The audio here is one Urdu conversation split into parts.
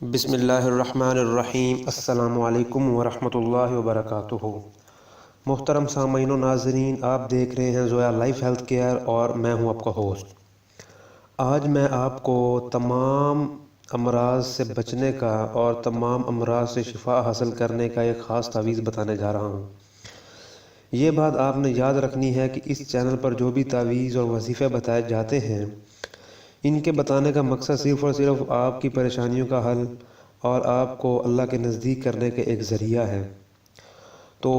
بسم اللہ الرحمن الرحیم۔ السلام علیکم ورحمۃ اللہ وبرکاتہ۔ محترم سامعین و ناظرین، آپ دیکھ رہے ہیں زویا لائف ہیلتھ کیئر اور میں ہوں آپ کا ہوسٹ۔ آج میں آپ کو تمام امراض سے بچنے کا اور تمام امراض سے شفا حاصل کرنے کا ایک خاص تعویذ بتانے جا رہا ہوں۔ یہ بات آپ نے یاد رکھنی ہے کہ اس چینل پر جو بھی تعویذ اور وظیفے بتائے جاتے ہیں، ان کے بتانے کا مقصد صرف اور صرف آپ کی پریشانیوں کا حل اور آپ کو اللہ کے نزدیک کرنے کا ایک ذریعہ ہے۔ تو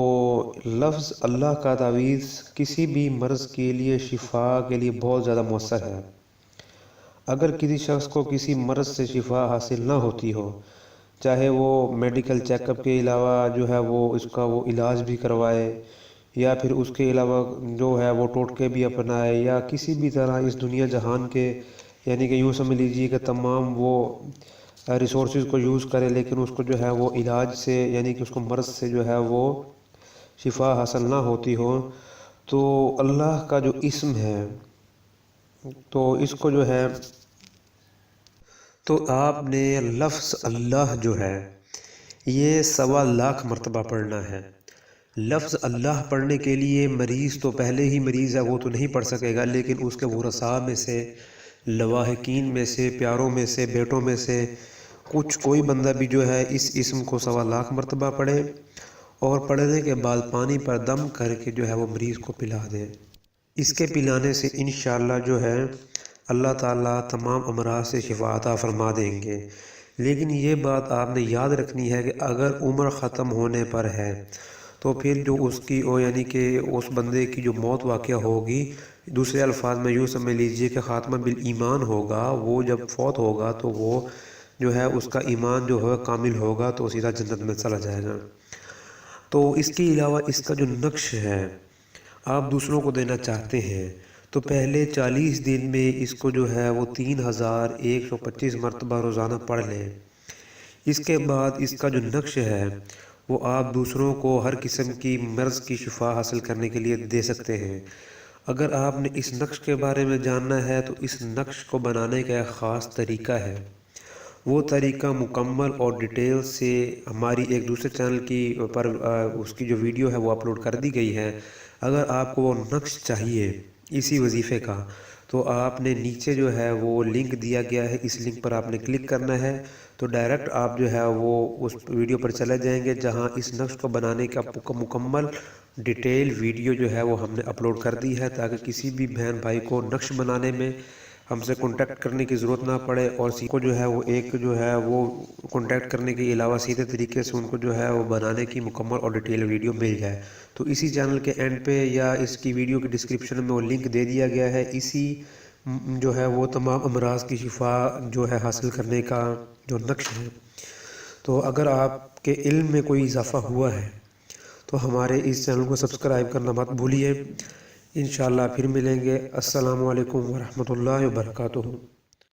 لفظ اللہ کا تعویذ کسی بھی مرض کے لیے شفا کے لیے بہت زیادہ مؤثر ہے۔ اگر کسی شخص کو کسی مرض سے شفا حاصل نہ ہوتی ہو، چاہے وہ میڈیکل چیک اپ کے علاوہ جو ہے وہ اس کا وہ علاج بھی کروائے، یا پھر اس کے علاوہ جو ہے وہ ٹوٹکے بھی اپنائے، یا کسی بھی طرح اس دنیا جہان کے یعنی کہ یوں سمجھ لیجیے کہ تمام وہ ریسورسز کو یوز کرے، لیکن اس کو جو ہے وہ علاج سے یعنی کہ اس کو مرض سے جو ہے وہ شفا حاصل نہ ہوتی ہو، تو اللہ کا جو اسم ہے تو اس کو جو ہے تو آپ نے لفظ اللہ جو ہے یہ 1.25 مرتبہ پڑھنا ہے۔ لفظ اللہ پڑھنے کے لیے مریض تو پہلے ہی مریض ہے، وہ تو نہیں پڑھ سکے گا، لیکن اس کے ورثاء میں سے، لواحقین میں سے، پیاروں میں سے، بیٹوں میں سے کوئی بندہ بھی جو ہے اس اسم کو 1.25 مرتبہ پڑھے، اور پڑھنے کے بعد پانی پر دم کر کے جو ہے وہ مریض کو پلا دے۔ اس کے پلانے سے انشاءاللہ جو ہے اللہ تعالیٰ تمام امراض سے شفا عطا فرما دیں گے۔ لیکن یہ بات آپ نے یاد رکھنی ہے کہ اگر عمر ختم ہونے پر ہے تو پھر جو اس کی یعنی کہ اس بندے کی جو موت واقع ہوگی، دوسرے الفاظ میں یوں سمجھ لیجئے کہ خاتمہ بالایمان ہوگا، وہ جب فوت ہوگا تو وہ جو ہے اس کا ایمان جو ہے کامل ہوگا تو سیدھا جنت میں چلا جائے گا۔ تو اس کے علاوہ اس کا جو نقش ہے آپ دوسروں کو دینا چاہتے ہیں تو پہلے 40 دن میں اس کو جو ہے وہ 3125 مرتبہ روزانہ پڑھ لیں۔ اس کے بعد اس کا جو نقش ہے وہ آپ دوسروں کو ہر قسم کی مرض کی شفا حاصل کرنے کے لیے دے سکتے ہیں۔ اگر آپ نے اس نقش کے بارے میں جاننا ہے تو اس نقش کو بنانے کا ایک خاص طریقہ ہے۔ وہ طریقہ مکمل اور ڈیٹیل سے ہماری ایک دوسرے چینل کی پر اس کی جو ویڈیو ہے وہ اپلوڈ کر دی گئی ہے۔ اگر آپ کو وہ نقش چاہیے اسی وظیفے کا تو آپ نے نیچے جو ہے وہ لنک دیا گیا ہے، اس لنک پر آپ نے کلک کرنا ہے تو ڈائریکٹ آپ جو ہے وہ اس ویڈیو پر چلے جائیں گے جہاں اس نقش کو بنانے کا مکمل ڈیٹیل ویڈیو جو ہے وہ ہم نے اپلوڈ کر دی ہے، تاکہ کسی بھی بہن بھائی کو نقش بنانے میں ہم سے کانٹیکٹ کرنے کی ضرورت نہ پڑے، اور کو جو ہے وہ ایک جو ہے وہ کانٹیکٹ کرنے کے علاوہ سیدھے طریقے سے ان کو جو ہے وہ بنانے کی مکمل اور ڈیٹیل ویڈیو مل جائے۔ تو اسی چینل کے اینڈ پہ یا اس کی ویڈیو کی ڈسکرپشن میں وہ لنک دے دیا گیا ہے، اسی جو ہے وہ تمام امراض کی شفا جو ہے حاصل کرنے کا جو نقش ہے۔ تو اگر آپ کے علم میں کوئی اضافہ ہوا ہے تو ہمارے اس چینل کو سبسکرائب کرنا مت بھولیے۔ انشاءاللہ پھر ملیں گے۔ السلام علیکم ورحمۃ اللہ وبرکاتہ۔